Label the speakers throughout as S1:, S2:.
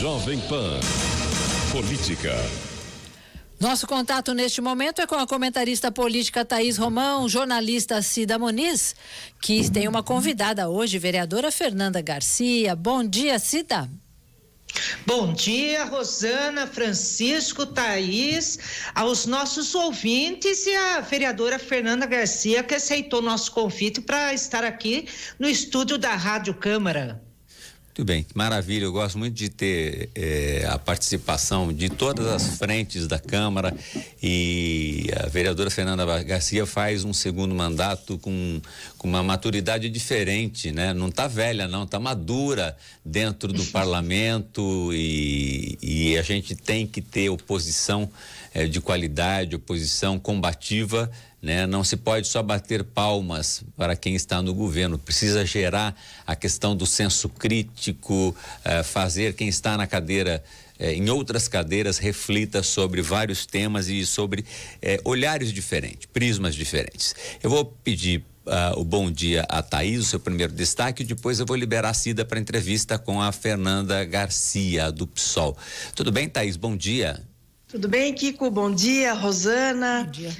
S1: Jovem Pan. Política.
S2: Nosso contato neste momento é com a comentarista política Thaís Romão, jornalista Cida Muniz, que tem uma convidada hoje, vereadora Fernanda Garcia. Bom dia, Cida.
S3: Bom dia, Rosana, Francisco, Thaís, aos nossos ouvintes e a vereadora Fernanda Garcia, que aceitou nosso convite para estar aqui no estúdio da Rádio Câmara.
S4: Muito bem, maravilha, eu gosto muito de ter a participação de todas as frentes da Câmara, e a vereadora Fernanda Garcia faz um segundo mandato com uma maturidade diferente, né? Não está velha não, está madura dentro do parlamento, e a gente tem que ter oposição de qualidade, oposição combativa, né? Não se pode só bater palmas para quem está no governo, precisa gerar a questão do senso crítico, fazer quem está na cadeira, em outras cadeiras, reflita sobre vários temas e sobre olhares diferentes, prismas diferentes. Eu vou pedir o bom dia a Thaís, o seu primeiro destaque, e depois eu vou liberar a Cida para entrevista com a Fernanda Garcia, do PSOL. Tudo bem, Thaís? Bom dia.
S5: Tudo bem, Kiko? Bom dia, Rosana.
S2: Bom dia.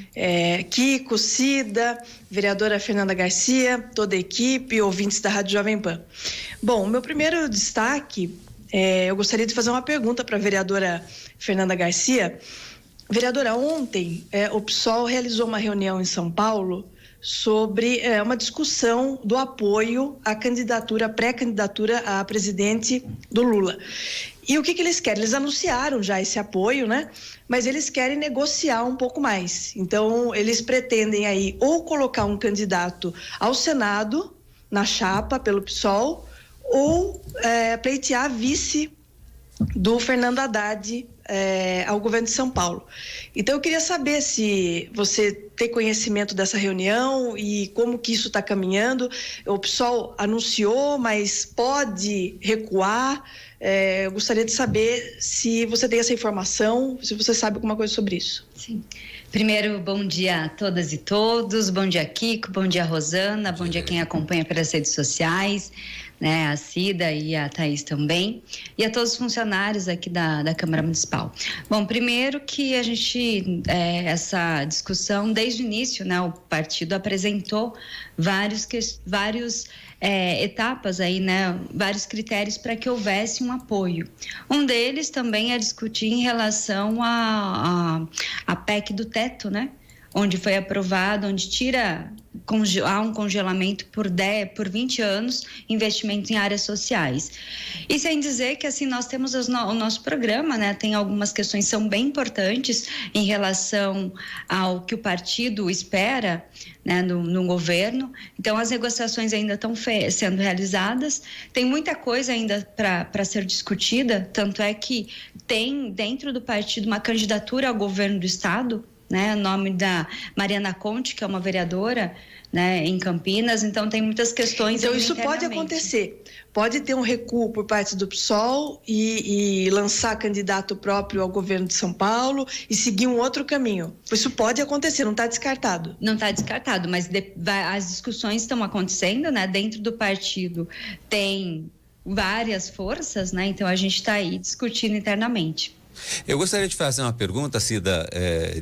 S5: Kiko, Cida, vereadora Fernanda Garcia, toda a equipe, ouvintes da Rádio Jovem Pan. Bom, o meu primeiro destaque, eu gostaria de fazer uma pergunta para a vereadora Fernanda Garcia. Vereadora, ontem o PSOL realizou uma reunião em São Paulo sobre uma discussão do apoio à candidatura, pré-candidatura a presidente do Lula. E o que eles querem? Eles anunciaram já esse apoio, né? Mas eles querem negociar um pouco mais. Então, eles pretendem aí ou colocar um candidato ao Senado, na chapa, pelo PSOL, ou pleitear a vice do Fernando Haddad ao governo de São Paulo. Então, eu queria saber se você tem conhecimento dessa reunião e como que isso está caminhando. O PSOL anunciou, mas pode recuar. Eu gostaria de saber se você tem essa informação, se você sabe alguma coisa sobre isso.
S6: Sim. Primeiro, bom dia a todas e todos, bom dia Kiko, bom dia Rosana, bom dia quem acompanha pelas redes sociais, né, a Cida e a Thaís também, e a todos os funcionários aqui da Câmara Municipal. Bom, primeiro que a gente, essa discussão, desde o início, né, o partido apresentou várias etapas aí, né, vários critérios para que houvesse um apoio. Um deles também é discutir em relação a PEC do teto, né, onde foi aprovado, onde há um congelamento por 20 anos, investimentos em áreas sociais. E sem dizer que, assim, nós temos o nosso programa, né? Tem algumas questões que são bem importantes em relação ao que o partido espera, né, no governo. Então, as negociações ainda estão sendo realizadas. Tem muita coisa ainda para ser discutida, tanto é que tem dentro do partido uma candidatura ao governo do estado, né, o nome da Mariana Conte, que é uma vereadora, né, em Campinas. Então tem muitas questões.
S5: Então isso pode acontecer, pode ter um recuo por parte do PSOL e lançar candidato próprio ao governo de São Paulo e seguir um outro caminho. Isso pode acontecer, não está descartado.
S6: Não está descartado, mas as discussões estão acontecendo, né? Dentro do partido tem várias forças, né? Então a gente está aí discutindo internamente.
S4: Eu gostaria de fazer uma pergunta, Cida,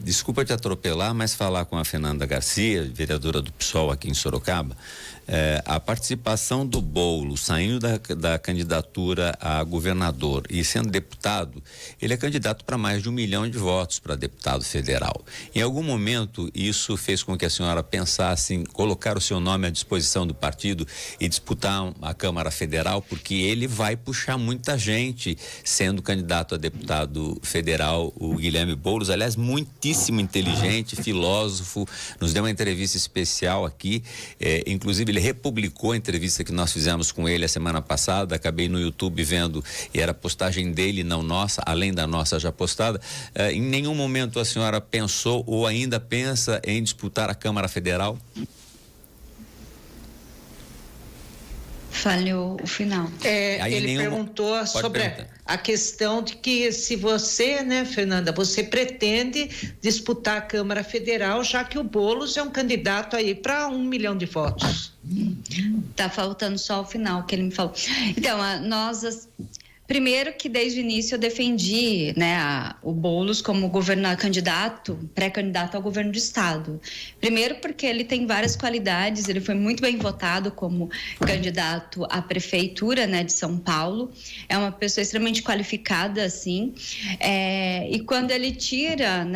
S4: desculpa te atropelar, mas falar com a Fernanda Garcia, vereadora do PSOL aqui em Sorocaba. A participação do Boulos saindo da candidatura a governador e sendo deputado, ele é candidato para mais de 1 milhão de votos para deputado federal. Em algum momento isso fez com que a senhora pensasse em colocar o seu nome à disposição do partido e disputar a Câmara Federal, porque ele vai puxar muita gente sendo candidato a deputado federal, o Guilherme Boulos, aliás, muitíssimo inteligente, filósofo, nos deu uma entrevista especial aqui, inclusive ele republicou a entrevista que nós fizemos com ele a semana passada, acabei no YouTube vendo, e era postagem dele, não nossa, além da nossa já postada. Em nenhum momento a senhora pensou ou ainda pensa em disputar a Câmara Federal?
S6: Falhou o final.
S3: Ele perguntou sobre a questão de que se você, né, Fernanda, você pretende disputar a Câmara Federal, já que o Boulos é um candidato aí para 1 milhão de votos.
S6: Tá faltando só o final que ele me falou. Então, Primeiro que desde o início eu defendi, né, o Boulos como pré-candidato ao governo do estado. Primeiro porque ele tem várias qualidades, ele foi muito bem votado como candidato à prefeitura, né, de São Paulo. É uma pessoa extremamente qualificada, assim. E quando ele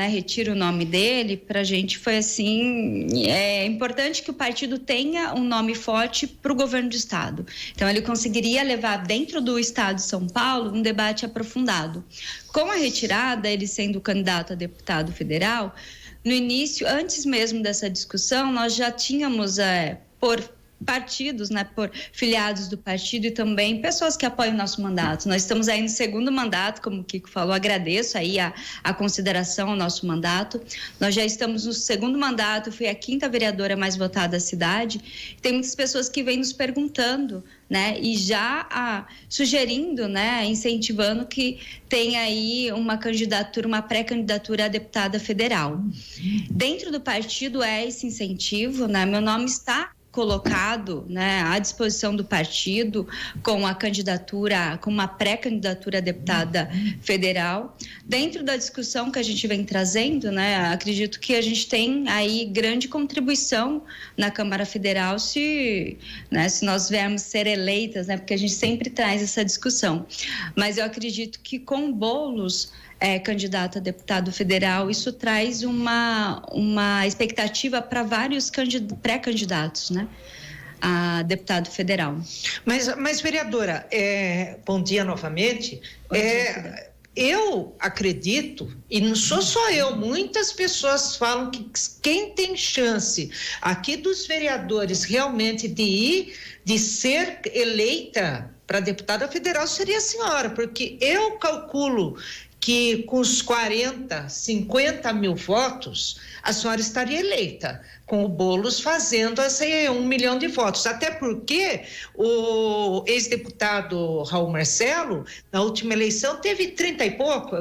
S6: retira o nome dele, para a gente foi assim, é importante que o partido tenha um nome forte para o governo do estado. Então ele conseguiria levar dentro do estado de São Paulo um debate aprofundado. Com a retirada, ele sendo candidato a deputado federal, no início, antes mesmo dessa discussão, nós já tínhamos, por partidos, né, por filiados do partido e também pessoas que apoiam o nosso mandato. Nós estamos aí no segundo mandato, como o Kiko falou, agradeço aí a consideração ao nosso mandato. Nós já estamos no segundo mandato, fui a 5ª vereadora mais votada da cidade. Tem muitas pessoas que vêm nos perguntando, né, e já sugerindo, né, incentivando que tenha aí uma candidatura, uma pré-candidatura a deputada federal. Dentro do partido esse incentivo, né, meu nome está colocado, né, à disposição do partido com a candidatura, com uma pré-candidatura a deputada federal. Dentro da discussão que a gente vem trazendo, né, acredito que a gente tem aí grande contribuição na Câmara Federal se nós viermos ser eleitas, né, porque a gente sempre traz essa discussão. Mas eu acredito que com Boulos candidato a deputado federal, isso traz uma expectativa para vários pré-candidatos, né, a deputado federal.
S3: Mas vereadora, bom dia novamente. Eu acredito, e não sou só eu, muitas pessoas falam que quem tem chance aqui dos vereadores realmente de ser eleita para deputada federal seria a senhora, porque eu calculo que com os 40, 50 mil votos, a senhora estaria eleita, com o Boulos fazendo 1 milhão de votos. Até porque o ex-deputado Raul Marcelo, na última eleição, teve 30 e pouco,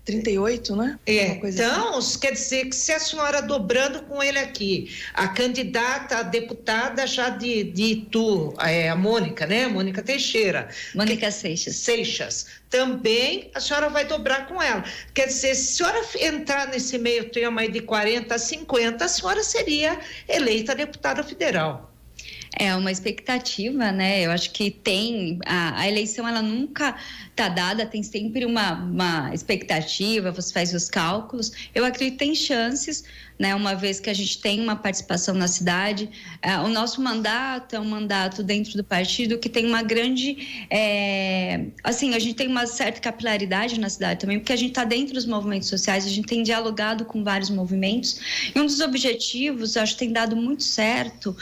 S5: 38, né?
S3: Então, assim. Quer dizer que se a senhora dobrando com ele aqui, a candidata a deputada já de Itu, a Mônica, né? Mônica Teixeira.
S6: Mônica Seixas.
S3: Também a senhora vai dobrar com ela. Quer dizer, se a senhora entrar nesse meio termo aí de 40 a 50, a senhora seria eleita deputada federal.
S6: É uma expectativa, né? Eu acho que a eleição, ela nunca está dada, tem sempre uma expectativa, você faz os cálculos. Eu acredito que tem chances, né? Uma vez que a gente tem uma participação na cidade. O nosso mandato é um mandato dentro do partido que tem uma grande... a gente tem uma certa capilaridade na cidade também, porque a gente está dentro dos movimentos sociais, a gente tem dialogado com vários movimentos. E um dos objetivos, eu acho que tem dado muito certo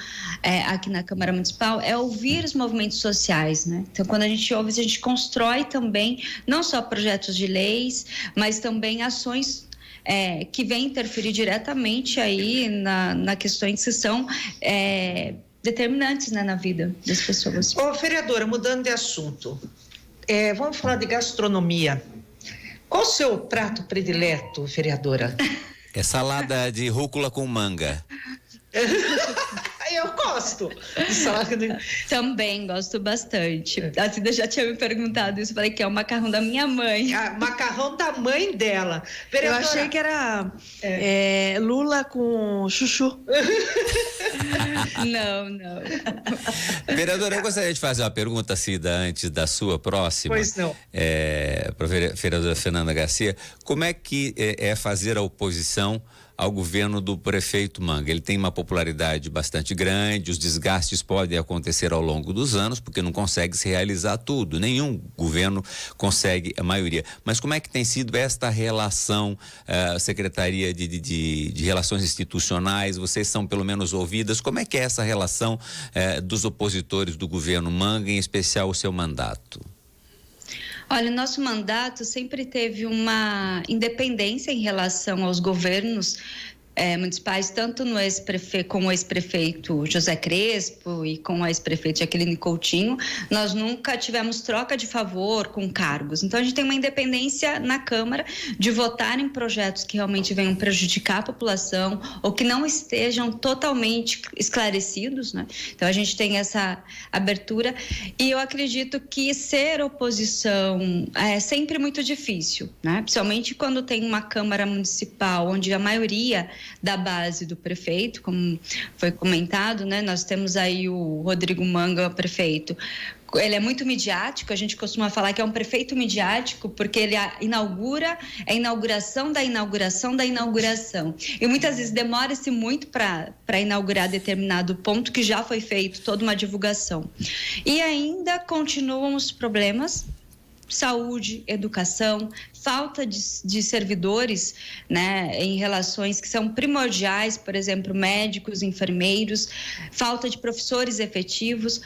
S6: aqui na Câmara Municipal, é ouvir os movimentos sociais, né? Então, quando a gente ouve, a gente constrói também, não só projetos de leis, mas também ações que vêm interferir diretamente aí na questões que são determinantes, né, na vida das pessoas.
S3: Vereadora, mudando de assunto, vamos falar de gastronomia. Qual o seu prato predileto, vereadora?
S4: É salada de rúcula com manga.
S3: Eu gosto de salada de...
S6: Também gosto bastante. A Cida já tinha me perguntado isso, falei que é o macarrão da minha mãe.
S3: Macarrão da mãe dela. Vereadora...
S5: Eu achei que era lula com chuchu.
S6: Não.
S4: Vereadora, eu gostaria de fazer uma pergunta, Cida, antes da sua próxima.
S3: Pois não.
S4: Para a vereadora Fernanda Garcia, como é que é fazer a oposição ao governo do prefeito Manga? Ele tem uma popularidade bastante grande, os desgastes podem acontecer ao longo dos anos, porque não consegue se realizar tudo, nenhum governo consegue a maioria. Mas como é que tem sido esta relação, Secretaria de Relações Institucionais, vocês são pelo menos ouvidas, como é que é essa relação dos opositores do governo Manga, em especial o seu mandato?
S6: Olha, o nosso mandato sempre teve uma independência em relação aos governos, municipais, tanto no com o ex-prefeito José Crespo e com o ex-prefeito Jaqueline Coutinho, nós nunca tivemos troca de favor com cargos. Então, a gente tem uma independência na Câmara de votar em projetos que realmente venham prejudicar a população ou que não estejam totalmente esclarecidos, né? Então, a gente tem essa abertura e eu acredito que ser oposição é sempre muito difícil, né? Principalmente quando tem uma Câmara Municipal onde a maioria da base do prefeito, como foi comentado, né? Nós temos aí o Rodrigo Manga, prefeito. Ele é muito midiático, a gente costuma falar que é um prefeito midiático, porque ele inaugura a inauguração da inauguração da inauguração. E muitas vezes demora-se muito para inaugurar determinado ponto que já foi feito, toda uma divulgação. E ainda continuam os problemas. Saúde, educação, falta de servidores, né, em relações que são primordiais, por exemplo, médicos, enfermeiros, falta de professores efetivos.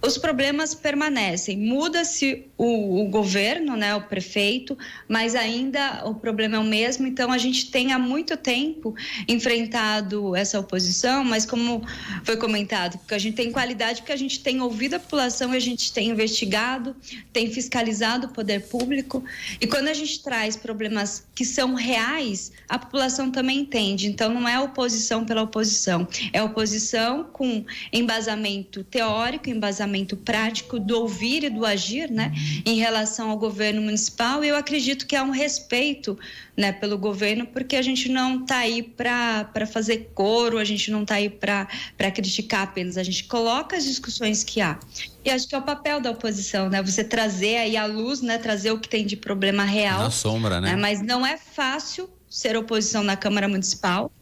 S6: Os problemas permanecem, muda-se o governo, né, o prefeito, mas ainda o problema é o mesmo, então a gente tem há muito tempo enfrentado essa oposição, mas como foi comentado, porque a gente tem qualidade, porque a gente tem ouvido a população, a gente tem investigado, tem fiscalizado o poder público, e quando a gente traz problemas que são reais, a população também entende, então não é oposição pela oposição, é oposição com embasamento teórico, embasamento prático do ouvir e do agir, né, em relação ao governo municipal. E eu acredito que há um respeito, né, pelo governo, porque a gente não está aí para fazer coro, a gente não está aí para criticar apenas, a gente coloca as discussões que há. E acho que é o papel da oposição, né, você trazer aí a luz, né, trazer o que tem de problema real.
S4: Na sombra, né?
S6: Mas não é fácil ser oposição na Câmara Municipal.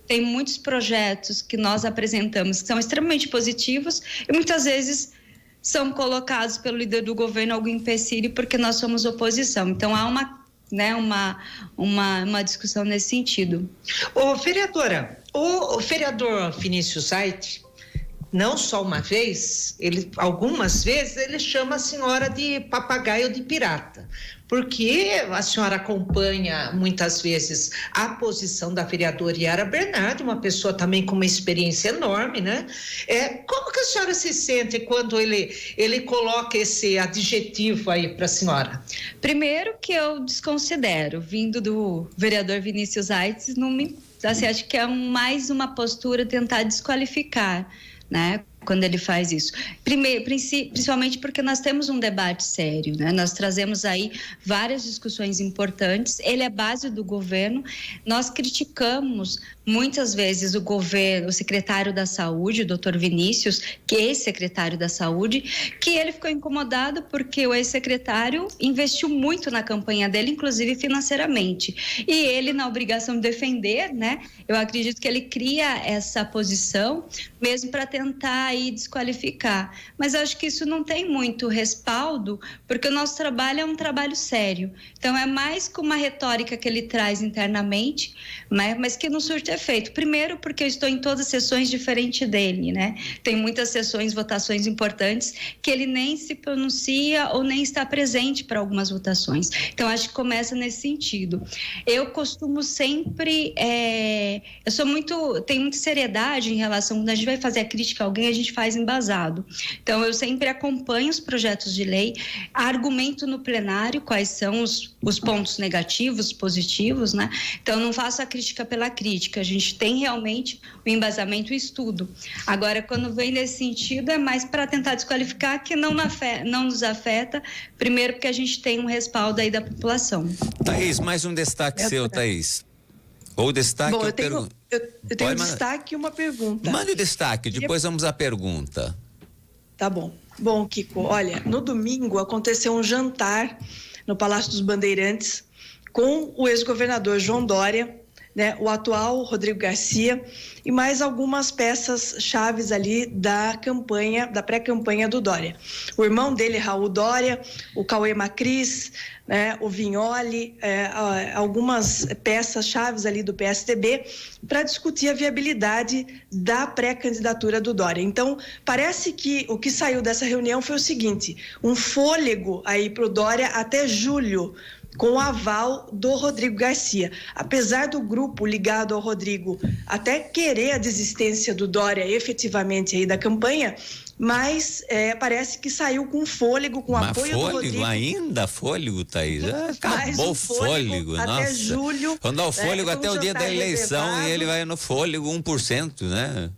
S6: Tem muitos projetos que nós apresentamos que são extremamente positivos e muitas vezes são colocados pelo líder do governo algum empecilho porque nós somos oposição. Então, há uma discussão nesse sentido.
S3: Vereadora, o vereador Vinícius Aite, não só uma vez, algumas vezes ele chama a senhora de papagaio de pirata, porque a senhora acompanha muitas vezes a posição da vereadora Yara Bernardi, uma pessoa também com uma experiência enorme, né? Como que a senhora se sente quando ele coloca esse adjetivo aí para a senhora?
S6: Primeiro que eu desconsidero, vindo do vereador Vinícius Aite, acho que é mais uma postura tentar desqualificar, né, quando ele faz isso. Principalmente porque nós temos um debate sério, né? Nós trazemos aí várias discussões importantes, ele é base do governo, nós criticamos muitas vezes o governo, o secretário da Saúde, o doutor Vinícius, que é ex-secretário da Saúde, que ele ficou incomodado porque o ex-secretário investiu muito na campanha dele, inclusive financeiramente. E ele, na obrigação de defender, né? Eu acredito que ele cria essa posição mesmo para tentar aí desqualificar. Mas eu acho que isso não tem muito respaldo, porque o nosso trabalho é um trabalho sério. Então, é mais com uma retórica que ele traz internamente, mas que não surte efeito. Primeiro, porque eu estou em todas as sessões diferente dele, né? Tem muitas sessões, votações importantes, que ele nem se pronuncia ou nem está presente para algumas votações. Então, acho que começa nesse sentido. Eu costumo sempre... tenho muita seriedade em relação... Quando a gente vai fazer a crítica a alguém, a gente faz embasado. Então, eu sempre acompanho os projetos de lei, argumento no plenário quais são os pontos negativos, positivos, né? Então, não faço a crítica pela crítica, a gente tem realmente o embasamento e o estudo. Agora, quando vem nesse sentido, é mais para tentar desqualificar que não nos afeta, primeiro porque a gente tem um respaldo aí da população.
S4: Thaís, mais um destaque seu, Thaís. Ou destaque...
S5: Bom, eu tenho um destaque e uma pergunta.
S4: Mande o destaque, depois vamos à pergunta.
S5: Tá bom. Bom, Kiko, olha, no domingo aconteceu um jantar no Palácio dos Bandeirantes com o ex-governador João Dória, né, o atual Rodrigo Garcia e mais algumas peças chaves ali da pré-campanha do Dória. O irmão dele, Raul Dória, o Cauê Macris, né, o Vignoli, algumas peças chaves ali do PSDB para discutir a viabilidade da pré-candidatura do Dória. Então, parece que o que saiu dessa reunião foi o seguinte, um fôlego aí para o Dória até julho, com o aval do Rodrigo Garcia. Apesar do grupo ligado ao Rodrigo até querer a desistência do Dória efetivamente aí da campanha, mas parece que saiu com fôlego, com apoio do Rodrigo.
S4: Ainda fôlego, Thaís? Acabou o fôlego,
S5: até
S4: nossa.
S5: julho.
S4: Quando dá o fôlego até o dia da eleição reservado. E ele vai no fôlego 1%, né?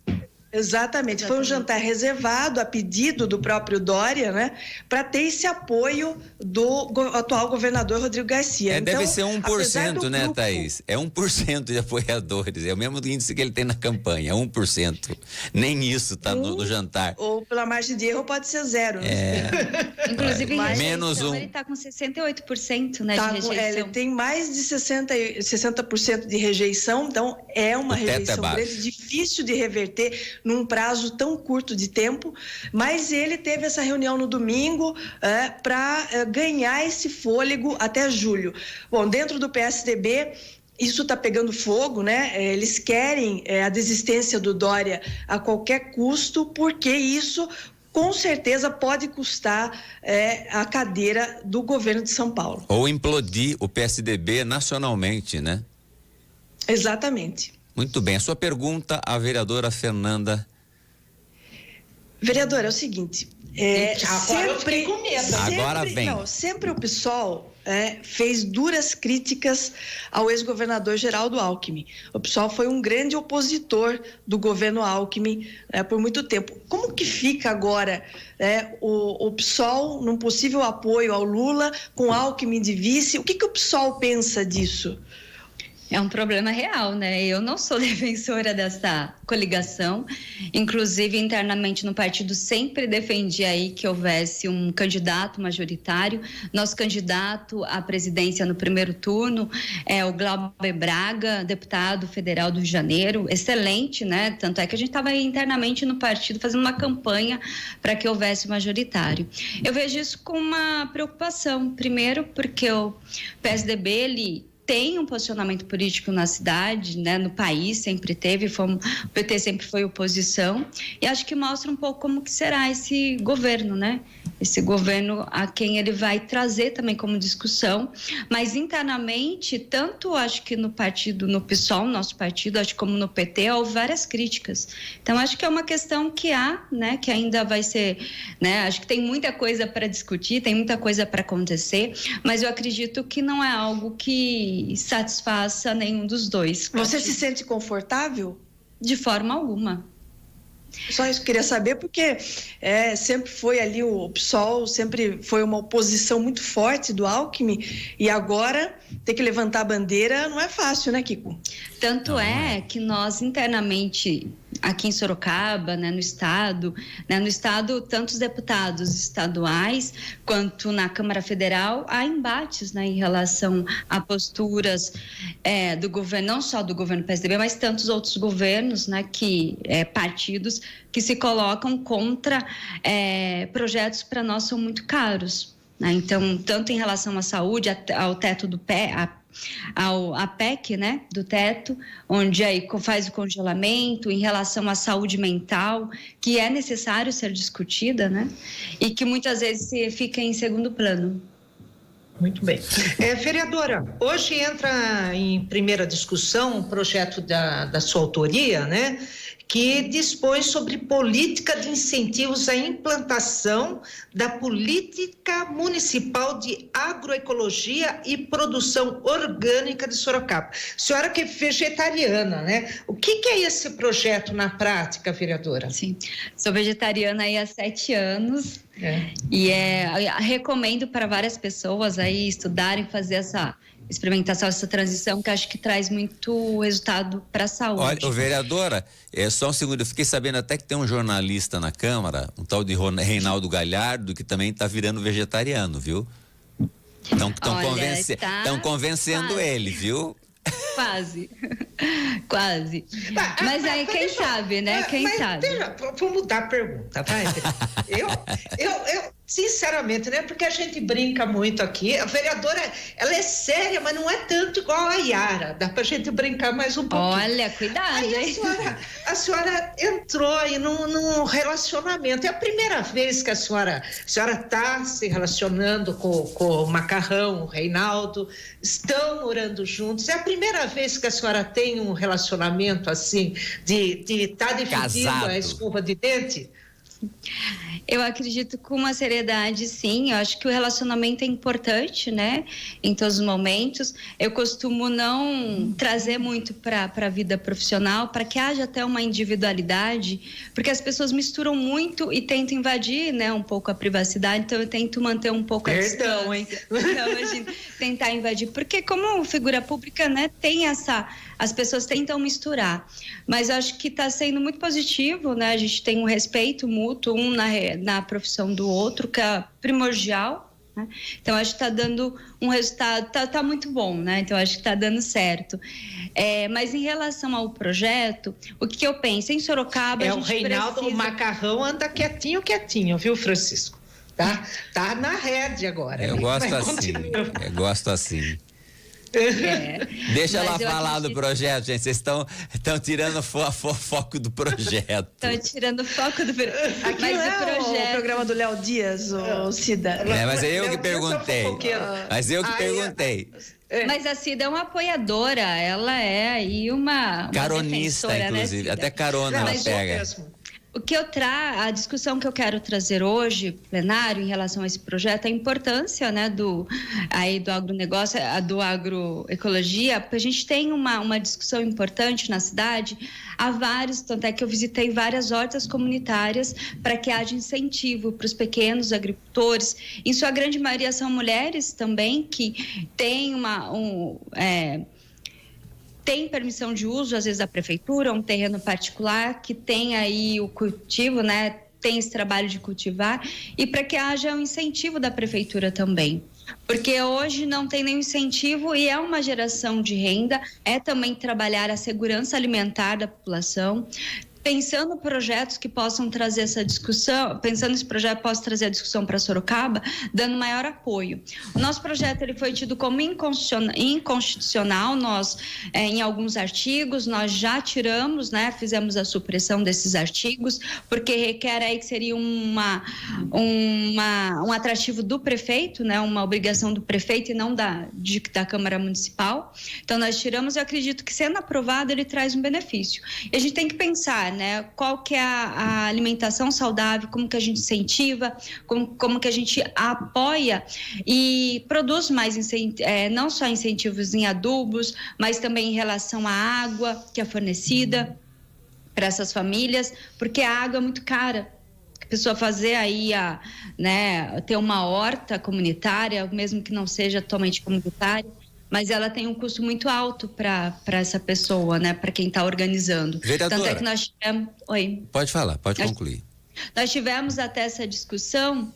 S5: Exatamente, foi um jantar reservado a pedido do próprio Dória, né, para ter esse apoio do atual governador Rodrigo Garcia. Então,
S4: deve ser 1%, né,
S5: grupo...
S4: Thaís? É 1% de apoiadores, é o mesmo índice que ele tem na campanha, 1%. Nem isso está no jantar.
S5: Ou pela margem de erro pode ser 0. Né?
S6: Inclusive,
S4: mas menos
S6: ele está com 68%, né,
S5: tá,
S6: de rejeição.
S5: Ele tem mais de 60% de rejeição, então é uma rejeição grande, difícil de reverter num prazo tão curto de tempo, mas ele teve essa reunião no domingo para ganhar esse fôlego até julho. Bom, dentro do PSDB, isso está pegando fogo, né? Eles querem a desistência do Dória a qualquer custo, porque isso com certeza pode custar a cadeira do governo de São Paulo.
S4: Ou implodir o PSDB nacionalmente, né?
S5: Exatamente.
S4: Muito bem. A sua pergunta à vereadora Fernanda.
S5: Vereadora, é o seguinte.
S3: Agora eu fiquei com medo.
S4: Agora vem.
S5: Sempre o PSOL fez duras críticas ao ex-governador Geraldo Alckmin. O PSOL foi um grande opositor do governo Alckmin por muito tempo. Como que fica agora o PSOL num possível apoio ao Lula com Alckmin de vice? O que o PSOL pensa disso?
S6: É um problema real, né? Eu não sou defensora dessa coligação. Inclusive, internamente no partido, sempre defendi aí que houvesse um candidato majoritário. Nosso candidato à presidência no primeiro turno é o Glauber Braga, deputado federal do Rio de Janeiro. Excelente, né? Tanto é que a gente estava internamente no partido fazendo uma campanha para que houvesse majoritário. Eu vejo isso com uma preocupação. Primeiro, porque o PSDB, ele tem um posicionamento político na cidade, né, no país, sempre teve, o PT sempre foi oposição, e acho que mostra um pouco como que será esse governo, né? Esse governo a quem ele vai trazer também como discussão, mas internamente, tanto acho que no partido, no PSOL, nosso partido, acho que como no PT, houve várias críticas. Então, acho que é uma questão que né, que ainda vai ser, né, acho que tem muita coisa para discutir, tem muita coisa para acontecer, mas eu acredito que não é algo que satisfaça nenhum dos dois.
S5: Você se sente confortável?
S6: De forma alguma.
S5: Só isso que eu queria saber, porque sempre foi ali o PSOL, sempre foi uma oposição muito forte do Alckmin, e agora ter que levantar a bandeira não é fácil, né, Kiko?
S6: Tanto que nós internamente aqui em Sorocaba, né, no estado, tanto os deputados estaduais quanto na Câmara Federal, há embates, né, em relação a posturas do governo, não só do governo PSDB, mas tantos outros governos, né, partidos que se colocam contra projetos que para nós são muito caros. Né? Então, tanto em relação à saúde, ao teto do pé, a PEC, né, do teto, onde aí faz o congelamento, em relação à saúde mental, que é necessário ser discutida, né, e que muitas vezes fica em segundo plano.
S3: Muito bem. Vereadora, hoje entra em primeira discussão um projeto da sua autoria, né, que dispõe sobre política de incentivos à implantação da política municipal de agroecologia e produção orgânica de Sorocaba. Senhora que é vegetariana, né? O que é esse projeto na prática, vereadora?
S6: Sim, sou vegetariana aí há 7 anos. E recomendo para várias pessoas aí estudarem, fazer essa experimentação, essa transição, que acho que traz muito resultado para a saúde.
S4: Olha, vereadora, só um segundo, eu fiquei sabendo até que tem um jornalista na Câmara, um tal de Reinaldo Galhardo, que também está virando vegetariano, viu? Estão convencendo ele, viu?
S6: Quase. Mas aí, quem sabe, né? Quem sabe?
S3: Vou mudar a pergunta, vai. Sinceramente, né? Porque a gente brinca muito aqui. A vereadora, ela é séria, mas não é tanto igual a Yara. Dá pra gente brincar mais um pouquinho.
S6: Olha, cuidado,
S3: aí
S6: hein?
S3: a senhora entrou aí num relacionamento. É a primeira vez que a senhora está se relacionando com o Macarrão, o Reinaldo, estão morando juntos. É a primeira vez que a senhora tem um relacionamento assim, de estar dividindo
S4: Casado.
S3: a escova de dente?
S6: Eu acredito com uma seriedade, sim. Eu acho que o relacionamento é importante, né? Em todos os momentos. Eu costumo não trazer muito para a vida profissional, para que haja até uma individualidade, porque as pessoas misturam muito e tentam invadir, né, um pouco a privacidade. Então eu tento manter um pouco a distância. Não, imagina, tentar invadir, porque como figura pública, né, tem as pessoas tentam misturar, mas eu acho que está sendo muito positivo, né? A gente tem um respeito mútuo, um na profissão do outro, que é primordial, né? Então acho que está dando um resultado, tá muito bom, né? Então acho que está dando certo. Mas em relação ao projeto, o que eu penso em Sorocaba, a gente
S3: o Reinaldo,
S6: precisa...
S3: o Macarrão anda quietinho, viu, Francisco? Tá na rede agora.
S4: Eu gosto assim. Eu gosto assim. Deixa ela falar do projeto, gente. Vocês estão tirando foco do projeto.
S6: Estão tirando o foco do projeto.
S5: Aqui não é o programa do Léo Dias, o Cida.
S4: Mas é eu que perguntei.
S6: Mas a Cida é uma apoiadora, ela é aí uma
S4: caronista,
S6: defensora,
S4: inclusive.
S6: Né,
S4: até carona ela pega.
S6: A discussão que eu quero trazer hoje, plenário, em relação a esse projeto, a importância, né, do agronegócio, do agroecologia, porque a gente tem uma discussão importante na cidade, tanto é que eu visitei várias hortas comunitárias para que haja incentivo para os pequenos agricultores. Em sua grande maioria são mulheres também que têm tem permissão de uso, às vezes, da prefeitura, um terreno particular, que tem aí o cultivo, né? Tem esse trabalho de cultivar, e para que haja um incentivo da prefeitura também. Porque hoje não tem nenhum incentivo e é uma geração de renda, é também trabalhar a segurança alimentar da população. Pensando projetos que possam trazer essa discussão, pensando nesse projeto possa trazer a discussão para Sorocaba, dando maior apoio. O nosso projeto ele foi tido como inconstitucional, nós, em alguns artigos, nós já tiramos, né, fizemos a supressão desses artigos, porque requer aí que seria um atrativo do prefeito, né, uma obrigação do prefeito e não da Câmara Municipal. Então, nós tiramos, eu acredito que sendo aprovado, ele traz um benefício. E a gente tem que pensar, né? Qual que é a alimentação saudável, como que a gente incentiva, como que a gente apoia e produz mais, não só incentivos em adubos, mas também em relação à água que é fornecida para essas famílias, porque a água é muito cara. A pessoa fazer aí, ter uma horta comunitária, mesmo que não seja totalmente comunitária, mas ela tem um custo muito alto para essa pessoa, né? Para quem está organizando.
S4: Vereadora,
S6: tanto é que nós tivemos... Oi.
S4: Pode falar, pode concluir.
S6: Nós tivemos até essa discussão.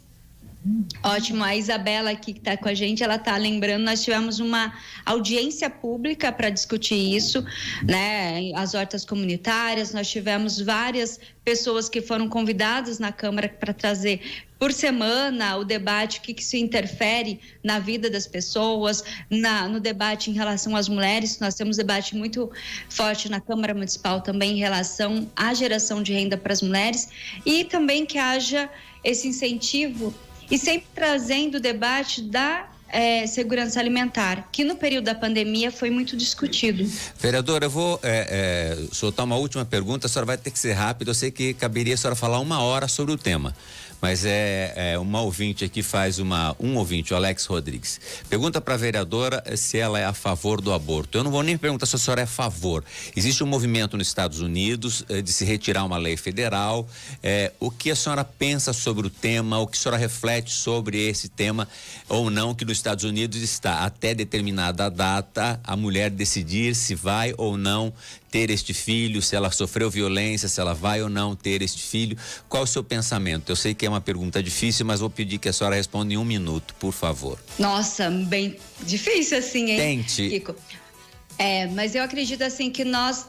S6: Ótimo, a Isabela aqui que está com a gente, ela está lembrando, nós tivemos uma audiência pública para discutir isso, né? As hortas comunitárias, nós tivemos várias pessoas que foram convidadas na Câmara para trazer por semana o debate, o que isso interfere na vida das pessoas, no debate em relação às mulheres. Nós temos debate muito forte na Câmara Municipal também em relação à geração de renda para as mulheres e também que haja esse incentivo e sempre trazendo o debate da segurança alimentar, que no período da pandemia foi muito discutido.
S4: Vereadora, eu vou soltar uma última pergunta, a senhora vai ter que ser rápida, eu sei que caberia a senhora falar 1 hora sobre o tema, mas uma ouvinte aqui um ouvinte, o Alex Rodrigues, pergunta para a vereadora se ela é a favor do aborto. Eu não vou nem perguntar se a senhora é a favor. Existe um movimento nos Estados Unidos de se retirar uma lei federal. O que a senhora pensa sobre o tema? O que a senhora reflete sobre esse tema ou não, que nos Estados Unidos está até determinada data a mulher decidir se vai ou não ter este filho, se ela sofreu violência, se ela vai ou não ter este filho. Qual o seu pensamento? Eu sei que é uma pergunta difícil, mas vou pedir que a senhora responda em 1 minuto, por favor.
S6: Nossa, bem difícil assim, hein?
S4: Tente.
S6: Kiko. Mas eu acredito assim que nós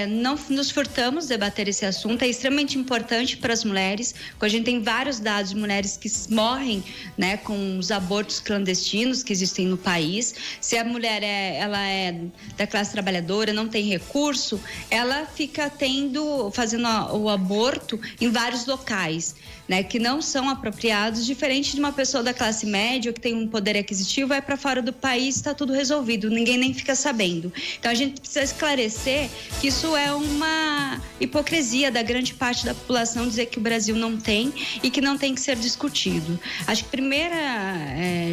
S6: não nos furtamos de debater esse assunto, é extremamente importante para as mulheres, porque a gente tem vários dados de mulheres que morrem, né, com os abortos clandestinos que existem no país. Se a mulher ela é da classe trabalhadora, não tem recurso, ela fica fazendo o aborto em vários locais, né, que não são apropriados, diferente de uma pessoa da classe média que tem um poder aquisitivo, vai para fora do país, está tudo resolvido, ninguém nem fica sabendo. Então a gente precisa esclarecer que isso é uma hipocrisia da grande parte da população dizer que o Brasil não tem e que não tem que ser discutido. Acho que a primeira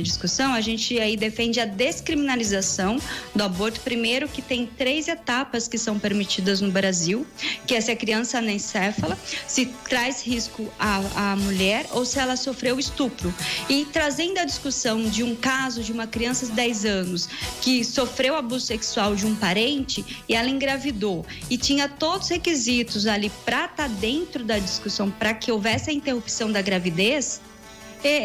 S6: discussão, a gente aí defende a descriminalização do aborto. Primeiro, que tem 3 etapas que são permitidas no Brasil, que é se a criança anencéfala, se traz risco à mulher ou se ela sofreu estupro. E trazendo a discussão de um caso de uma criança de 10 anos que sofreu abuso sexual de um parente e ela engravidou e tinha todos os requisitos ali para estar dentro da discussão para que houvesse a interrupção da gravidez,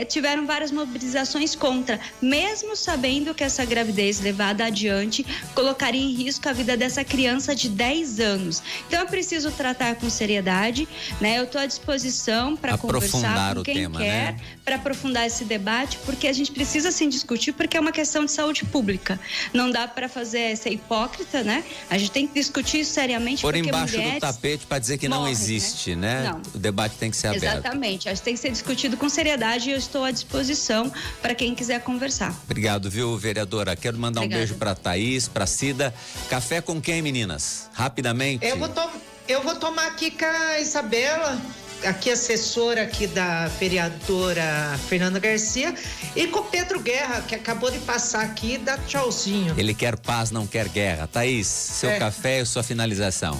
S6: tiveram várias mobilizações contra, mesmo sabendo que essa gravidez levada adiante colocaria em risco a vida dessa criança de 10 anos. Então é preciso tratar com seriedade, né? Eu estou à disposição para conversar com quem quer, né? Para aprofundar esse debate, porque a gente precisa sim discutir, porque é uma questão de saúde pública. Não dá para ser hipócrita, né? A gente tem que discutir isso seriamente.
S4: Por embaixo do tapete para dizer que não existe, né?
S6: Não.
S4: O debate tem que ser aberto.
S6: Exatamente, acho que tem que ser discutido com seriedade. Eu estou à disposição para quem quiser conversar.
S4: Obrigado, viu, vereadora? Quero mandar um beijo para Thaís, para Cida. Café com quem, meninas? Rapidamente.
S3: Eu vou tomar aqui com a Isabela, aqui assessora aqui da vereadora Fernanda Garcia, e com o Pedro Guerra, que acabou de passar aqui e dá tchauzinho.
S4: Ele quer paz, não quer guerra. Thaís, seu café e sua finalização.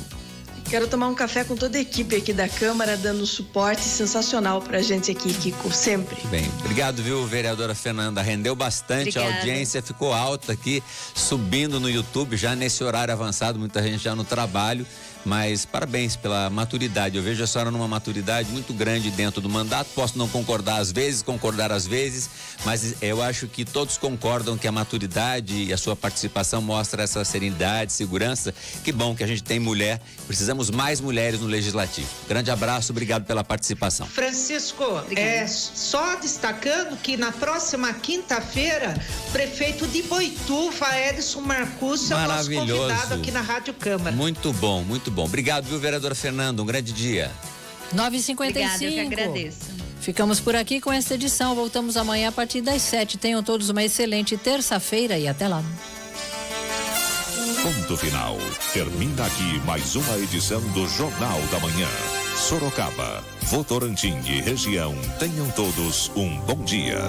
S5: Quero tomar um café com toda a equipe aqui da Câmara, dando suporte sensacional pra gente aqui, Kiko, sempre.
S4: Bem, obrigado, viu, vereadora Fernanda? Rendeu bastante,
S6: Obrigada.
S4: A audiência ficou alta aqui, subindo no YouTube, já nesse horário avançado, muita gente já no trabalho, mas parabéns pela maturidade. Eu vejo a senhora numa maturidade muito grande dentro do mandato. Posso não concordar às vezes, concordar às vezes, mas eu acho que todos concordam que a maturidade e a sua participação mostra essa serenidade, segurança. Que bom que a gente tem mulher, precisamos mais mulheres no Legislativo. Grande abraço, obrigado pela participação.
S3: Francisco, só destacando que na próxima quinta-feira, o prefeito de Boituva, Edson Marcúcio, é o nosso convidado aqui na Rádio Câmara.
S4: Muito bom, muito bom. Obrigado, viu, vereadora Fernanda? Um grande dia.
S2: 9h55.
S6: Obrigada, eu que agradeço.
S2: Ficamos por aqui com esta edição. Voltamos amanhã a partir das 7h. Tenham todos uma excelente terça-feira e até lá.
S1: Ponto final. Termina aqui mais uma edição do Jornal da Manhã. Sorocaba, Votorantim e região, tenham todos um bom dia.